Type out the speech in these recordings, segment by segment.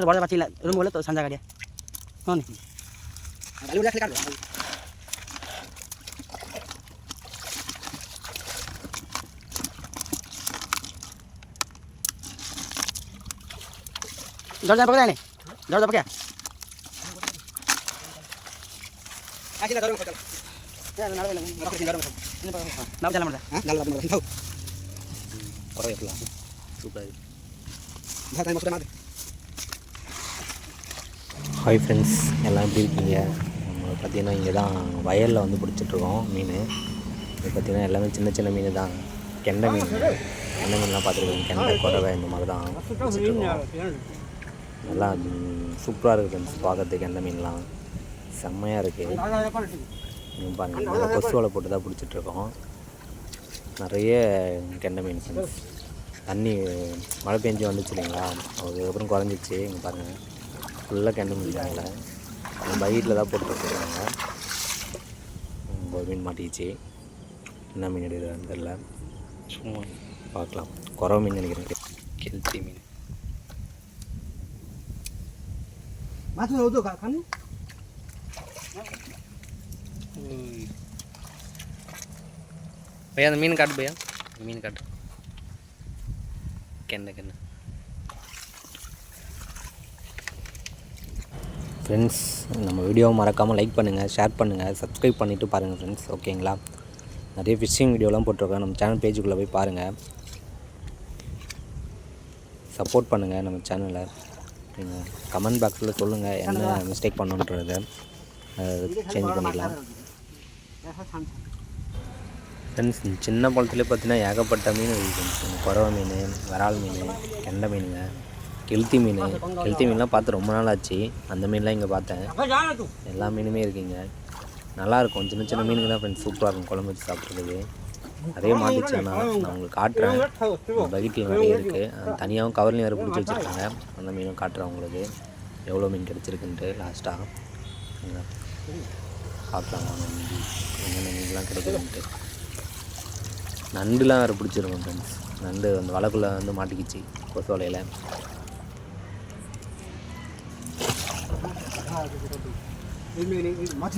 बड़ा बात रूम बोले तो संजा गाड़िया हाँ जोर पकड़ा नहीं जोर पकड़ा ஹாய் ஃப்ரெண்ட்ஸ், எல்லாம் எப்படி இருக்கீங்க? நம்ம பார்த்திங்கன்னா இங்கே தான் வயலில் வந்து பிடிச்சிட்ருக்கோம் மீன். இது பார்த்திங்கன்னா எல்லாமே சின்ன சின்ன மீன் தான். கெண்டை மீன்லாம் பார்த்துருக்கோம். கெண்டை குறவை இந்த மாதிரி தான் பிடிச்சிட்ருக்கோம். நல்லா சூப்பராக இருக்குது ஃப்ரெண்ட்ஸ், பார்க்கறதுக்கு கெண்டை மீன்லாம் செம்மையாக இருக்குது. பாருங்கள், நல்லா கொசு வலை போட்டு தான் பிடிச்சிட்ருக்கோம். நிறைய கெண்டை மீன் ஃப்ரெண்ட்ஸ். தண்ணி மழை பெஞ்சு வந்துச்சு இல்லைங்களா, அதுக்கப்புறம் குறைஞ்சிச்சு. இங்கே பாருங்கள், ஃபுல்லாக கெண்டை மீன் தாங்கள பைட்டில் தான் போட்டு வச்சுருக்காங்க. ஒரு மீன் மாட்டிக்கிச்சு. என்ன மீன் எடுக்கிறது தெரியல, சும்மா பார்க்கலாம். குறவை மீன் நினைக்கிறேன், கெளுத்தி மீன். भैया அந்த மீன் காட்டு भैया மீன் காட்டு கெண்டை ஃப்ரெண்ட்ஸ், நம்ம வீடியோவை மறக்காமல் லைக் பண்ணுங்கள், ஷேர் பண்ணுங்கள், சப்ஸ்கிரைப் பண்ணிவிட்டு பாருங்கள் ஃப்ரெண்ட்ஸ், ஓகேங்களா? நிறைய ஃபிஷ்ஷிங் வீடியோலாம் போட்டிருக்கேன். நம்ம சேனல் பேஜுக்குள்ளே போய் பாருங்கள், சப்போர்ட் பண்ணுங்கள் நம்ம சேனலை. நீங்கள் கமெண்ட் பாக்ஸில் சொல்லுங்கள் என்ன மிஸ்டேக் பண்ணணுன்றதை சேஞ்ச் பண்ணிக்கலாம். ஃப்ரெண்ட்ஸ், சின்ன குளத்துலேயே பார்த்தீங்கன்னா ஏகப்பட்ட மீன் இருக்குது ஃப்ரெண்ட்ஸ். குறவை மீன், விரால் மீன், கெண்டை மீனுங்க, கெளுத்தி மீன்லாம் பார்த்து ரொம்ப நாள் ஆச்சு. அந்த மீன்லாம் இங்கே பார்த்தேன். எல்லா மீனுமே இருக்குங்க, நல்லாயிருக்கும். சின்ன சின்ன மீனுக்கு தான் ஃப்ரெண்ட்ஸ் சூப்பராக இருக்கும் குழம்பு வச்சு சாப்பிட்றதுக்கு. நிறைய மாட்டிச்சானா நான் உங்களுக்கு காட்டுறேன். பக்கெட்டில் நிறைய இருக்குது. தனியாகவும் கவர்லையும் வேறு பிடிச்சி வச்சுருக்காங்க. அந்த மீனும் காட்டுறேன் உங்களுக்கு எவ்வளோ மீன் கிடச்சிருக்குன்ட்டு. லாஸ்ட்டாக பார்க்கலாம் என்னென்ன மீன்லாம் கிடைக்குதுன்ட்டு. நண்டுலாம் வேறு பிடிச்சிருக்கோம் ஃப்ரெண்ட்ஸ். நண்டு அந்த வலைக்குள்ளே வந்து மாட்டிக்கிச்சு கொசு வலையில்.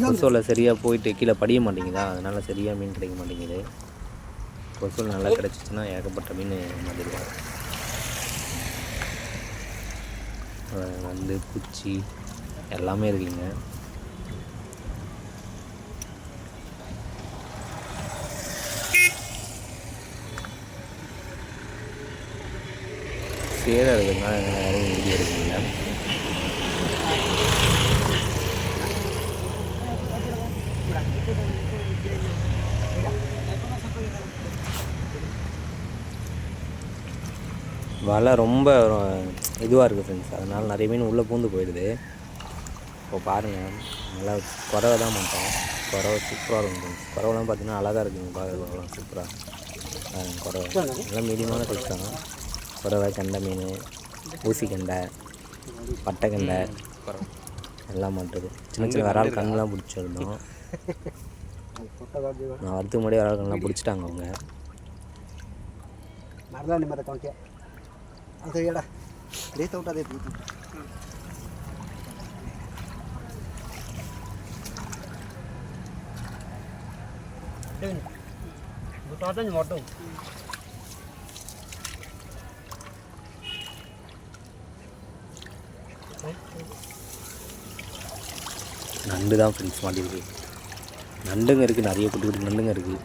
கொசுவில் சரியாக போயிட்டு கீழே படிய மாட்டேங்குதா, அதனால் சரியாக மீன் கிடைக்க மாட்டேங்குது. கொசுவில் நல்லா கிடச்சிச்சின்னா ஏகப்பட்ட மீன் மாட்டிருக்காங்க. நண்டு, குச்சி எல்லாமே இருக்குங்க. சேராக இருக்கிறதுனால யாரும் வீடியோ எடுக்கல. வலை ரொம்ப இதுவாக இருக்குது ஃப்ரெண்ட்ஸ், அதனால் நிறைய மீன் உள்ளே பூந்து போயிடுது. இப்போ பாருங்கள், நல்லா குறவை தான் மாட்டோம். குறவை சூப்பராக இருக்கும் ஃப்ரெண்ட்ஸ். குறவெல்லாம் பார்த்தீங்கன்னா அழகாக இருக்குங்க பார்க்குறதுலாம் சூப்பராக. குறவை நல்லா மீடியமான சைஸ் தான். குறவை, கெண்டை மீன், ஊசி கெண்டை, பட்டை கெண்டை எல்லாம் மாட்டுது. சின்ன சின்ன விரால் கண்ணுலாம் பிடிச்சிருந்தோம். நான் வரதுக்கு முன்னாடி விரால் கண்ணெலாம் பிடிச்சிட்டாங்க அவங்க. நண்டு தான் ஃப்ரெண்ட்ஸ் மாட்டிருக்கு. நண்டுங்க இருக்குது, நிறைய குட்டி குட்டி நண்டுங்க இருக்குது.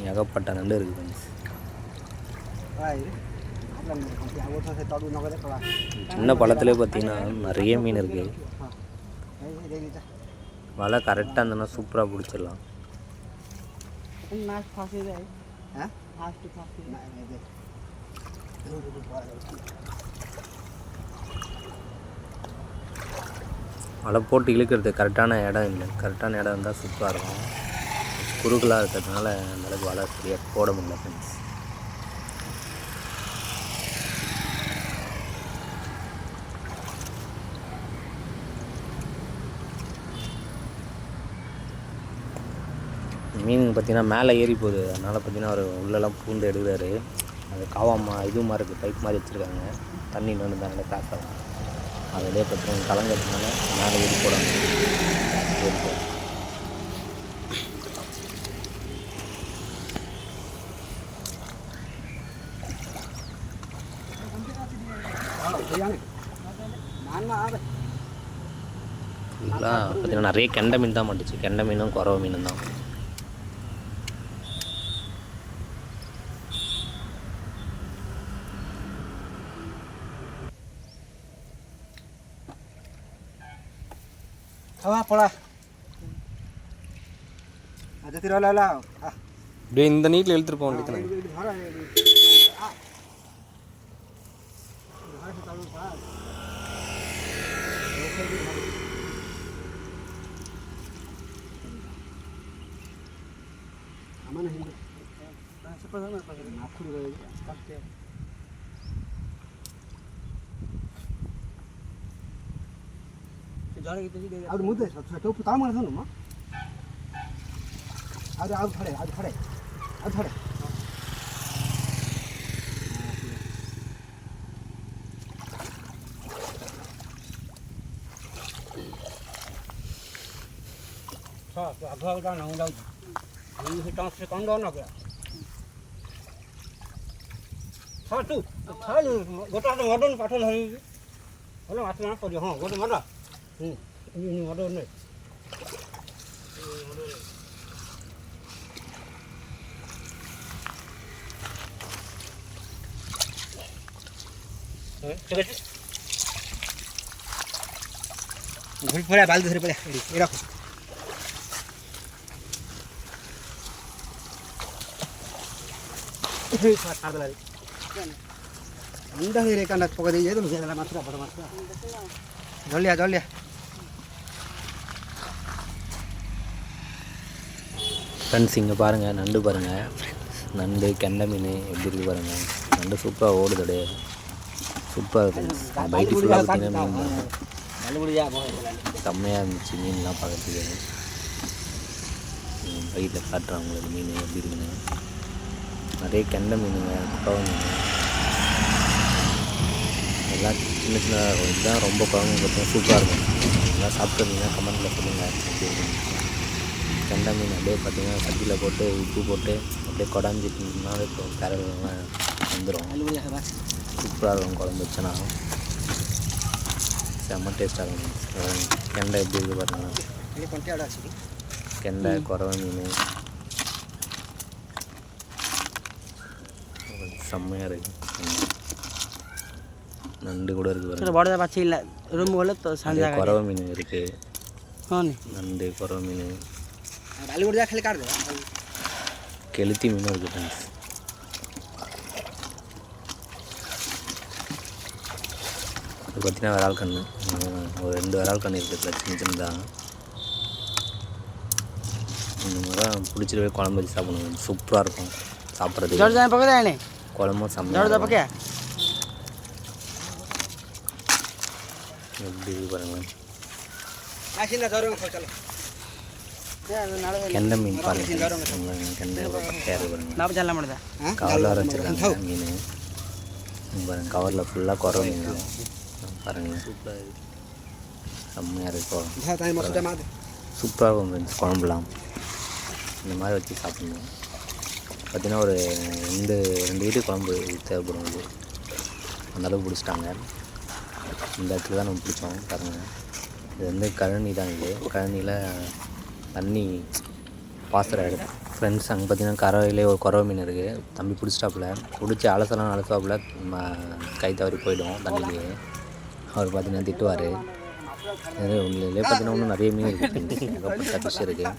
ஏகப்பட்ட நண்டு இருக்குது ஃப்ரெண்ட்ஸ். சின்ன பழத்துலேயே பார்த்தீங்கன்னா நிறைய மீன் இருக்குது. வலை கரெக்டாக இருந்ததுன்னா சூப்பராக பிடிச்சிடலாம். வலை போட்டு இழுக்கிறது கரெக்டான இடம் இல்லை. கரெக்டான இடம் இருந்தால் சூப்பராக இருக்கும். குறுகலாக இருக்கிறதுனால அந்தளவுக்கு வலை சரியாக போட முடியல ஃப்ரெண்ட்ஸ். மீன் பார்த்திங்கன்னா மேலே ஏறி போகுது. அதனால் பார்த்திங்கன்னா அவர் உள்ளெல்லாம் பூண்டு எடுக்கிறாரு. அது காவாமா இது மாதிரி இருக்குது, பைப் மாதிரி வச்சுருக்காங்க. தண்ணி வந்து தாங்க கிராஸ் ஆகும். அதிலே பார்த்தீங்கன்னா கலங்கிறதுனால மேலே ஏறி போடாமல் இருக்கு. ஃபுல்லாக பார்த்தீங்கன்னா நிறைய கெண்டை மீன் தான் மாட்டுச்சு. கெண்டை மீனும் குறவை மீனும் தான். போலாம் அது திருவள்ள அப்படியே இந்த நீட்டில் இழுத்துட்டு போக வேண்டியது. ಅವ್ರು ಮುದ್ದೆ ಟೋಪು ತಾಮಮ್ಮ ಅದು ಥೊಡೆ ಅದು ಥೊಡೆ ಅದು ಥೊಡೆ 아빠가 나온다고 이 땅에 건너나 그래. 사투 사유 고타도 와돈 파톤 하니 얼른 왔으나 거기 거기 맞아. 이 와돈네. 저거지? 물 버려 말도 들어 버려. 이렇게. அந்த கண்ட பகுதி எதுவும் செய்யல மாத்திரா பட மாத்திரா ஜொல்லியா ஜொல்லியா ஃப்ரெண்ட்ஸ் இங்கே பாருங்கள் நண்டு பாருங்கள். நண்டு கெண்டை மீன் எப்படி இருக்குது பாருங்கள். நண்டு சூப்பராக ஓடுதோடு சூப்பராக ஃப்ரெண்ட்ஸ். பைட்டு ஃபுல்லாக பார்த்தீங்கன்னா மீன் தான் செம்மையாக இருந்துச்சு. மீன்லாம் பார்க்கறதுக்கு பைட்டில் காட்டுறாங்க உங்களுக்கு மீன் எப்படி இருக்குன்னு. நிறைய கெண்டை மீனுங்க, குறவை மீன் எல்லாம் சின்ன சின்ன இதுதான். ரொம்ப குழம்பு பார்த்தீங்கன்னா சூப்பராக இருக்கும். எல்லாம் சாப்பிட்டுருந்தீங்கன்னா கமெண்ட்டில் சொல்லுங்கள் எப்படி இருக்குன்னு. கெண்டை மீன் அப்படியே பார்த்தீங்கன்னா சட்டியில் போட்டு உப்பு போட்டு அப்படியே குடஞ்சிட்டிங்கன்னா இப்போ கரைலாம் வந்துடும். சூப்பராக இருக்கும் குழம்பு வச்சுன்னா. செம்ம டேஸ்ட்டாக இருக்கும். கெண்டை எப்படி இருக்குது பாருங்கள். கெண்டை குறவை மீன் செம்மையாக இருக்குது. நண்டு கூட இருக்குது बड़ा बच्चे रूम बोले तो பாருங்கள். குறவை மீன் இருக்குது. हाँ நண்டு குறவை மீன் बालीवुड जा खाली काट दे கெளுத்தி மீனும் இருக்குது ஃப்ரெண்ட்ஸ். இது பார்த்தீங்கன்னா விரால் கன்று. ஒரு 2 விரால் கன்று இருக்குது சின்ன சின்னதாக. இந்த மாதிரி தான் பிடிச்சிட்டு போய் குழம்பு வச்சு சாப்பிடணும். சூப்பராக இருக்கும் சாப்பிட்றதுக்கு. जोर जाए पकड़ आने குழம்பும் जोर செம்மையாக जा पकड़ எப்படி இது பாருங்கள். आशीना जरूर चलो கெண்டை மீன் பாருங்கள். கெண்டை எவ்வளோ பட்டையாக இருக்குது பாருங்கள். ना चलना पड़ता கவரில் வர வச்சுருக்காங்க மீன். பாருங்கள் கவரில் ஃபுல்லாக குறவை மீன் பாருங்கள். சூப்பராக இருக்குது. செம்மையாக இருக்கும். சூப்பராக இருக்கும் ஃப்ரெண்ட்ஸ் குழம்புலாம். இந்த மாதிரி வச்சு சாப்பிட்ணும். பார்த்திங்கன்னா ஒரு ரெண்டு வீட்டு குழம்பு தேவைப்படும். இது அந்தளவுக்கு பிடிச்சிட்டாங்க. இந்த இடத்துல தான் நம்ம பிடிச்சோம் பாருங்கள். இது வந்து கழனி தான். இது கழனியில் தண்ணி பாசுகிற இடம் ஃப்ரெண்ட்ஸ். அங்கே பார்த்திங்கன்னா கரையிலே ஒரு குறவை மீன் இருக்குது. தம்பி பிடிச்சிட்டாப்புல பிடிச்சி அலசலாம் அலசாப்புல கை தவறி போயிடும் தண்ணிலேயே. அவர் பார்த்திங்கன்னா திட்டுவார். இதுலேயே பார்த்திங்கன்னா இன்னும் நிறைய மீன் இருக்குது. ஏகப்பட்ட ஃபிஷ் இருக்குது.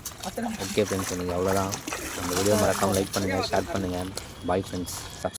ஓகே ஃப்ரெண்ட்ஸ், எனக்கு அவ்வளோதான். அந்த வீடியோ மறக்காமல் லைக் பண்ணுங்கள், ஷேர் பண்ணுங்கள். Bye friends.